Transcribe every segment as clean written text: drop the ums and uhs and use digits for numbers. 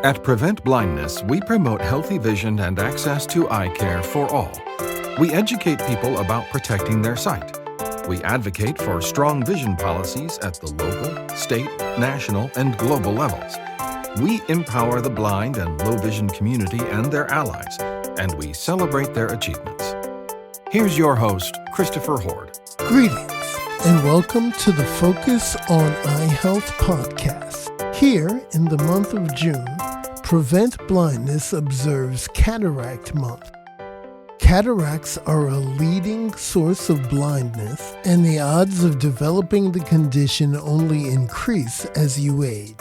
At Prevent Blindness, we promote healthy vision and access to eye care for all. We educate people about protecting their sight. We advocate for strong vision policies at the local, state, national, and global levels. We empower the blind and low vision community and their allies, and we celebrate their achievements. Here's your host, Christopher Horde. Greetings, and welcome to the Focus on Eye Health podcast. Here, in the month of June, Prevent Blindness observes Cataract Month. Cataracts are a leading source of blindness, and the odds of developing the condition only increase as you age.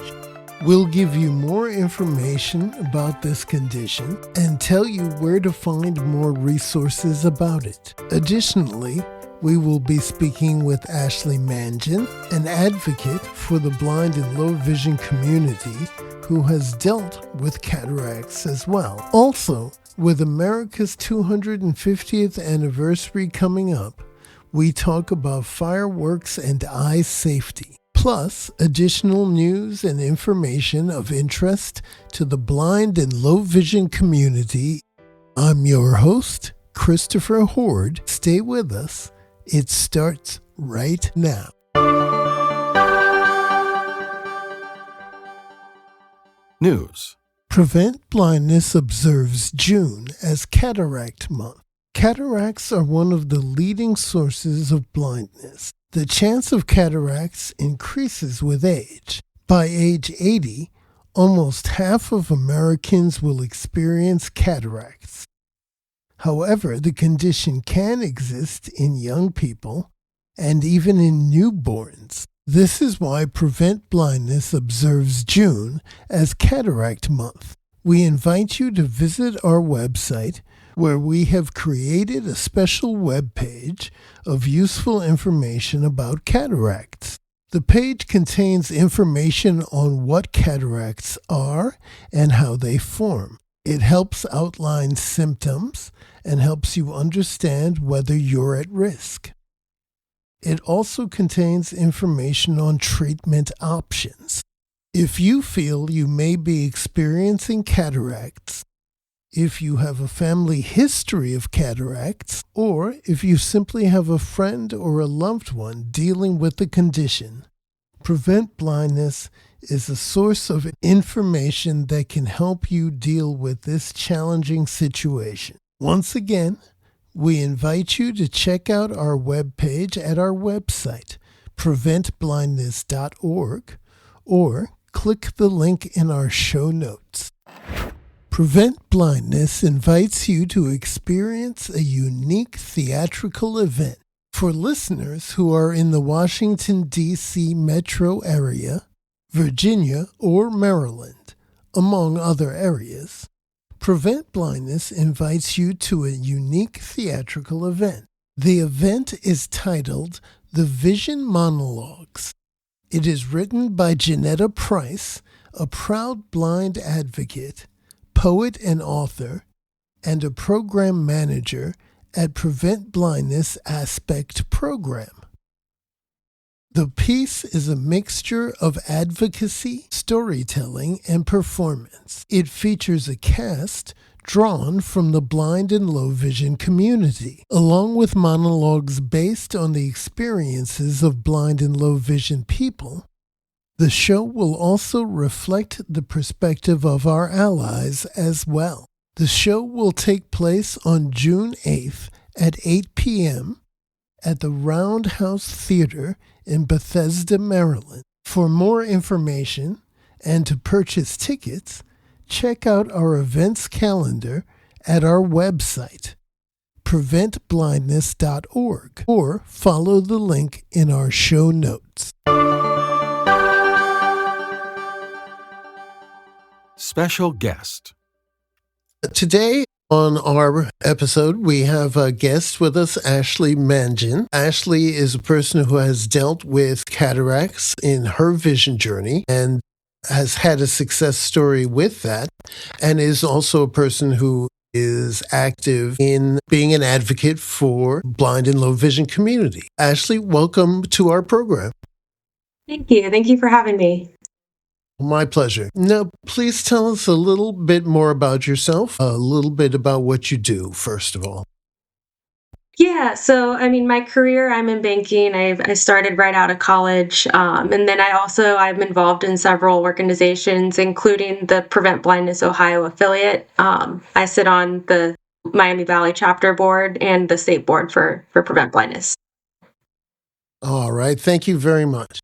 We'll give you more information about this condition and tell you where to find more resources about it. Additionally, we will be speaking with Ashley Manjan, an advocate for the blind and low vision community who has dealt with cataracts as well. Also, with America's 250th anniversary coming up, we talk about fireworks and eye safety, plus additional news and information of interest to the blind and low vision community. I'm your host, Christopher Horde. Stay with us. It starts right now. News. Prevent Blindness observes June as Cataract Month. Cataracts are one of the leading sources of blindness. The chance of cataracts increases with age. By age 80, almost half of Americans will experience cataracts. However, the condition can exist in young people and even in newborns. This is why Prevent Blindness observes June as Cataract Month. We invite you to visit our website, where we have created a special web page of useful information about cataracts. The page contains information on what cataracts are and how they form. It helps outline symptoms and helps you understand whether you're at risk. It also contains information on treatment options. If you feel you may be experiencing cataracts, if you have a family history of cataracts, or if you simply have a friend or a loved one dealing with the condition, Prevent Blindness is a source of information that can help you deal with this challenging situation. Once again, we invite you to check out our webpage at our website, preventblindness.org, or click the link in our show notes. Prevent Blindness invites you to experience a unique theatrical event. For listeners who are in the Washington, D.C. metro area, Virginia, or Maryland, among other areas, Prevent Blindness invites you to a unique theatrical event. The event is titled The Vision Monologues. It is written by Janetta Price, a proud blind advocate, poet and author, and a program manager at Prevent Blindness Aspect Program. The piece is a mixture of advocacy, storytelling, and performance. It features a cast drawn from the blind and low vision community, along with monologues based on the experiences of blind and low vision people. The show will also reflect the perspective of our allies as well. The show will take place on June 8th at 8 p.m. at the Roundhouse Theater in Bethesda, Maryland. For more information and to purchase tickets, check out our events calendar at our website, preventblindness.org, or follow the link in our show notes. Special guest. Today on our episode, we have a guest with us, Ashley Manjan. Ashley is a person who has dealt with cataracts in her vision journey and has had a success story with that, and is also a person who is active in being an advocate for blind and low vision community. Ashley, welcome to our program. Thank you. Thank you for having me. My pleasure. Now, please tell us a little bit more about yourself, a little bit about what you do, first of all. Yeah, so I mean, my career, I'm in banking. I started right out of college, and then I'm involved in several organizations, including the Prevent Blindness Ohio affiliate. I sit on the Miami Valley chapter board and the state board for Prevent Blindness. All right. Thank you very much.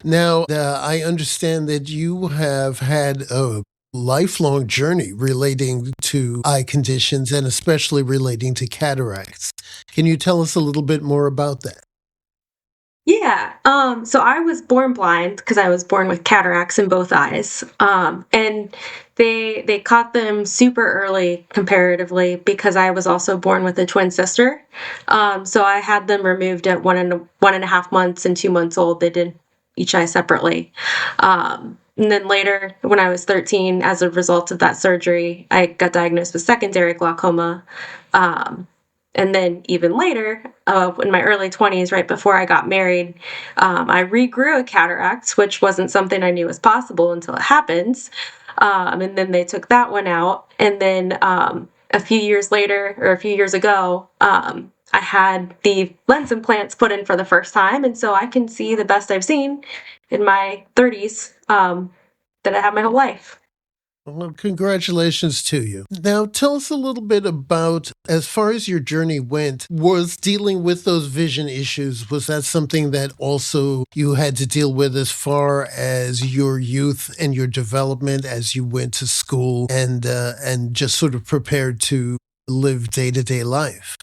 Now, I understand that you have had a lifelong journey relating to eye conditions and especially relating to cataracts. Can you tell us a little bit more about that? Yeah. So I was born blind because I was born with cataracts in both eyes. And they caught them super early comparatively because I was also born with a twin sister. So I had them removed at 1.5 months and 2 months old. They did each eye separately. And then later, when I was 13, as a result of that surgery, I got diagnosed with secondary glaucoma. Um, and then even later, in my early 20s, right before I got married, I regrew a cataract, which wasn't something I knew was possible until it happens. And then they took that one out. And then a few years later, or a few years ago, I had the lens implants put in for the first time. And so I can see the best I've seen in my 30s that I have my whole life. Well, congratulations to you. Now, tell us a little bit about, as far as your journey went, was dealing with those vision issues, was that something that also you had to deal with as far as your youth and your development as you went to school and just sort of prepared to live day-to-day life?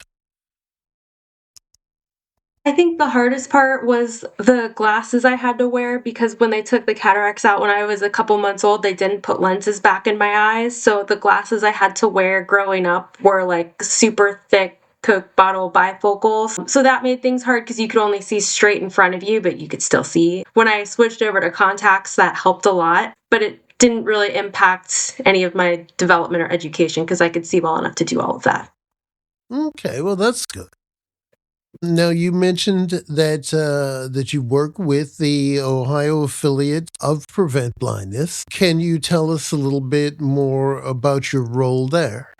I think the hardest part was the glasses I had to wear because when they took the cataracts out when I was a couple months old, they didn't put lenses back in my eyes. So the glasses I had to wear growing up were like super thick Coke bottle bifocals. So that made things hard because you could only see straight in front of you, but you could still see. When I switched over to contacts, that helped a lot, but it didn't really impact any of my development or education because I could see well enough to do all of that. Okay, well, that's good. Now, you mentioned that you work with the Ohio affiliate of Prevent Blindness. Can you tell us a little bit more about your role there?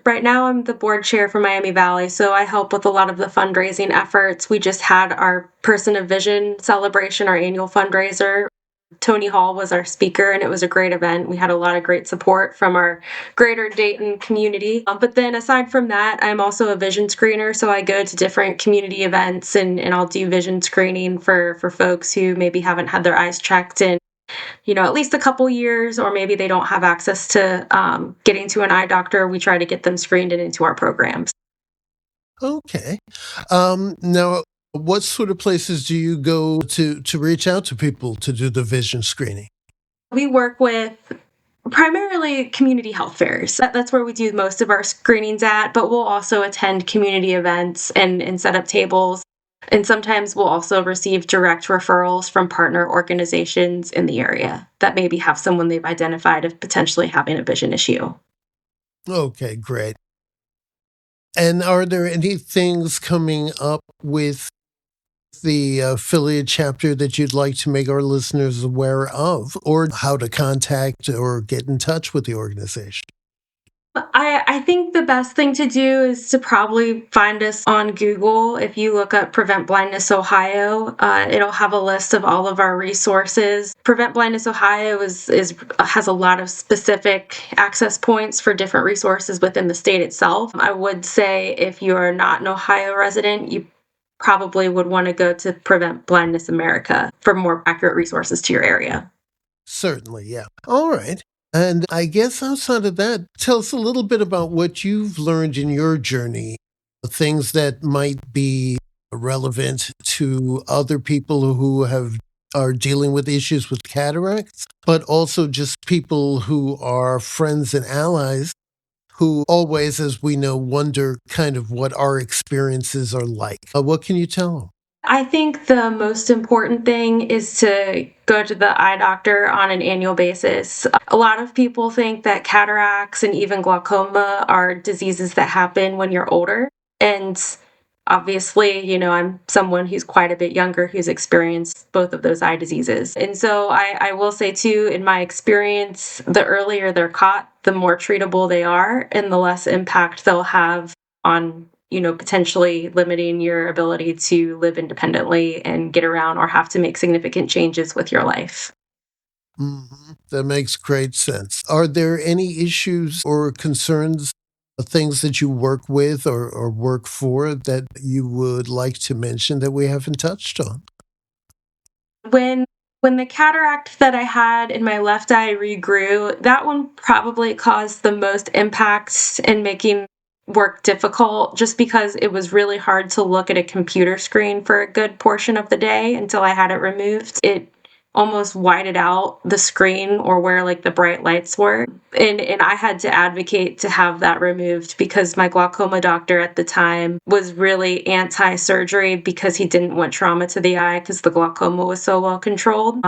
Right now, I'm the board chair for Miami Valley, so I help with a lot of the fundraising efforts. We just had our Person of Vision celebration, our annual fundraiser. Tony Hall was our speaker, and it was a great event. We had a lot of great support from our greater Dayton community. But then, aside from that, I'm also a vision screener, so I go to different community events and I'll do vision screening for folks who maybe haven't had their eyes checked in at least a couple years, or maybe they don't have access to getting to an eye doctor. We try to get them screened and into our programs. Okay. Now, what sort of places do you go to reach out to people to do the vision screening? We work with primarily community health fairs. That's where we do most of our screenings at, but we'll also attend community events and set up tables. And sometimes we'll also receive direct referrals from partner organizations in the area that maybe have someone they've identified as potentially having a vision issue. Okay, great. And are there any things coming up with the affiliate chapter that you'd like to make our listeners aware of, or how to contact or get in touch with the organization? I think the best thing to do is to probably find us on Google. If you look up Prevent Blindness Ohio, it'll have a list of all of our resources. Prevent Blindness Ohio has a lot of specific access points for different resources within the state itself. I would say if you are not an Ohio resident, you probably would want to go to Prevent Blindness America for more accurate resources to your area. Certainly, yeah. All right. And I guess outside of that, tell us a little bit about what you've learned in your journey, things that might be relevant to other people who are dealing with issues with cataracts, but also just people who are friends and allies who always, as we know, wonder kind of what our experiences are like. What can you tell them? I think the most important thing is to go to the eye doctor on an annual basis. A lot of people think that cataracts and even glaucoma are diseases that happen when you're older. And Obviously, I'm someone who's quite a bit younger who's experienced both of those eye diseases. And so I will say, too, in my experience, the earlier they're caught, the more treatable they are and the less impact they'll have on, potentially limiting your ability to live independently and get around or have to make significant changes with your life. That makes great sense. Are there any issues or concerns, things that you work with or work for that you would like to mention that we haven't touched on? When when the cataract that I had in my left eye regrew, that one probably caused the most impact in making work difficult just because it was really hard to look at a computer screen for a good portion of the day until I had it removed. It almost whited out the screen or where like the bright lights were. And I had to advocate to have that removed because my glaucoma doctor at the time was really anti-surgery because he didn't want trauma to the eye because the glaucoma was so well controlled.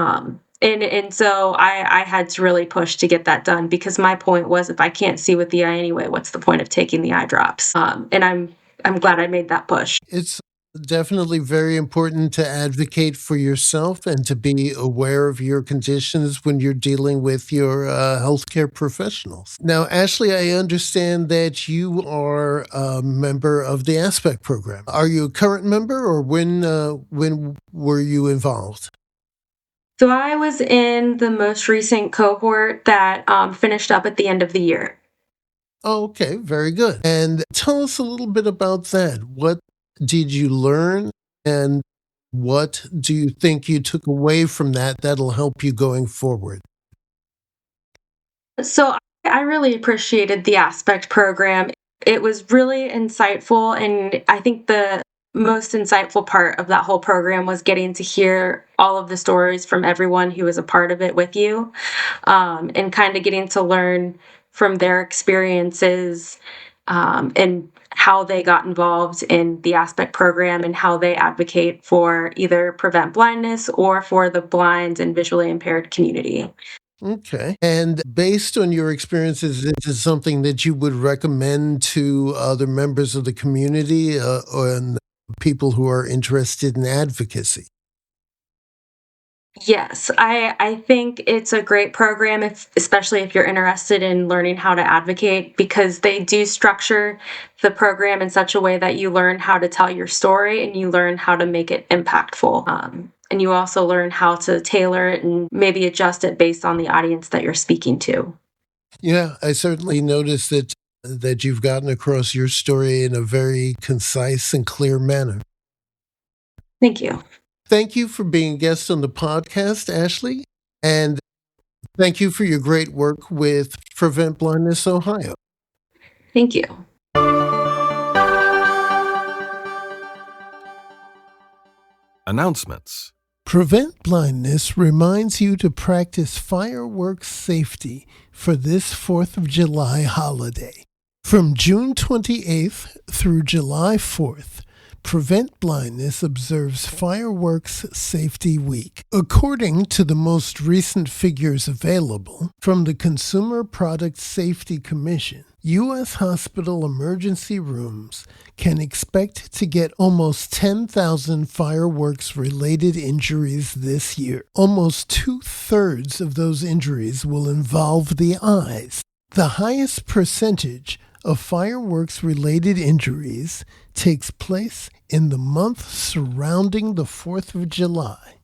And so I had to really push to get that done because my point was if I can't see with the eye anyway, what's the point of taking the eye drops? And I'm glad I made that push. It's definitely very important to advocate for yourself and to be aware of your conditions when you're dealing with your healthcare professionals. Now, Ashley, I understand that you are a member of the Aspect program. Are you a current member, or when were you involved? So I was in the most recent cohort that finished up at the end of the year. Oh, okay, very good. And tell us a little bit about that. What did you learn, and what do you think you took away from that that'll help you going forward? So I really appreciated the Aspect program. It was really insightful, and I think the most insightful part of that whole program was getting to hear all of the stories from everyone who was a part of it with you, and kind of getting to learn from their experiences and how they got involved in the Aspect program and how they advocate for either prevent blindness or for the blind and visually impaired community. Okay. And based on your experiences, is this something that you would recommend to other members of the community, and people who are interested in advocacy? Yes, I think it's a great program, especially if you're interested in learning how to advocate, because they do structure the program in such a way that you learn how to tell your story and you learn how to make it impactful. And you also learn how to tailor it and maybe adjust it based on the audience that you're speaking to. Yeah, I certainly noticed that you've gotten across your story in a very concise and clear manner. Thank you. Thank you for being a guest on the podcast, Ashley, and thank you for your great work with Prevent Blindness Ohio. Thank you. Announcements. Prevent Blindness reminds you to practice fireworks safety for this 4th of July holiday. From June 28th through July 4th, Prevent Blindness observes Fireworks Safety Week. According to the most recent figures available from the Consumer Product Safety Commission, U.S. hospital emergency rooms can expect to get almost 10,000 fireworks-related injuries this year. Almost 2/3 of those injuries will involve the eyes. The highest percentage of fireworks-related injuries takes place in the month surrounding the 4th of July,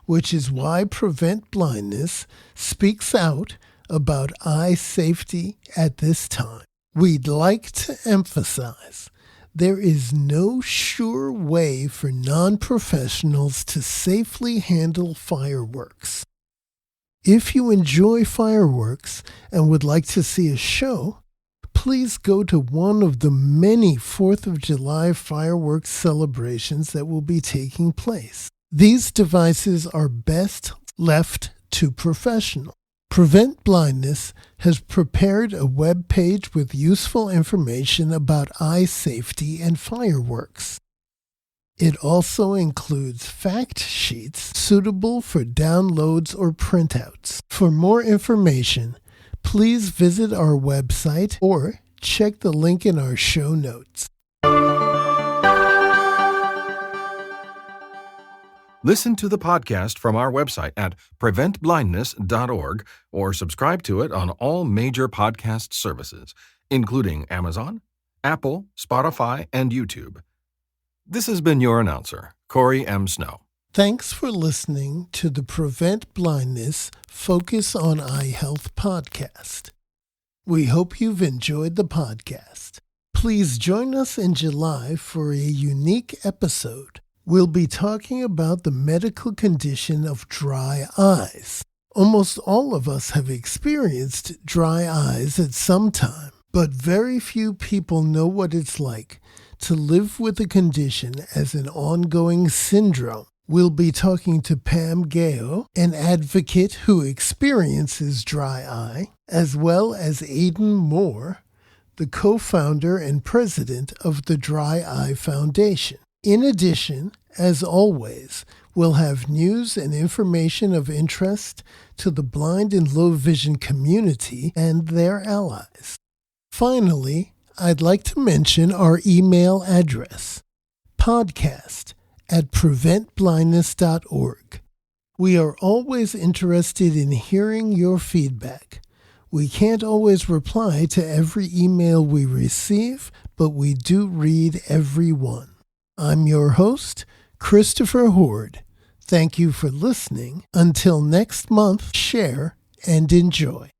which is why Prevent Blindness speaks out about eye safety at this time. We'd like to emphasize there is no sure way for non-professionals to safely handle fireworks. If you enjoy fireworks and would like to see a show, please go to one of the many 4th of July fireworks celebrations that will be taking place. These devices are best left to professionals. Prevent Blindness has prepared a web page with useful information about eye safety and fireworks. It also includes fact sheets suitable for downloads or printouts. For more information, please visit our website or check the link in our show notes. Listen to the podcast from our website at preventblindness.org or subscribe to it on all major podcast services, including Amazon, Apple, Spotify, and YouTube. This has been your announcer, Corey M. Snow. Thanks for listening to the Prevent Blindness Focus on Eye Health podcast. We hope you've enjoyed the podcast. Please join us in July for a unique episode. We'll be talking about the medical condition of dry eyes. Almost all of us have experienced dry eyes at some time, but very few people know what it's like to live with the condition as an ongoing syndrome. We'll be talking to Pam Gao, an advocate who experiences dry eye, as well as Aidan Moore, the co-founder and president of the Dry Eye Foundation. In addition, as always, we'll have news and information of interest to the blind and low vision community and their allies. Finally, I'd like to mention our email address, podcast@preventblindness.org. We are always interested in hearing your feedback. We can't always reply to every email we receive, but we do read every one. I'm your host, Christopher Horde. Thank you for listening. Until next month, share and enjoy.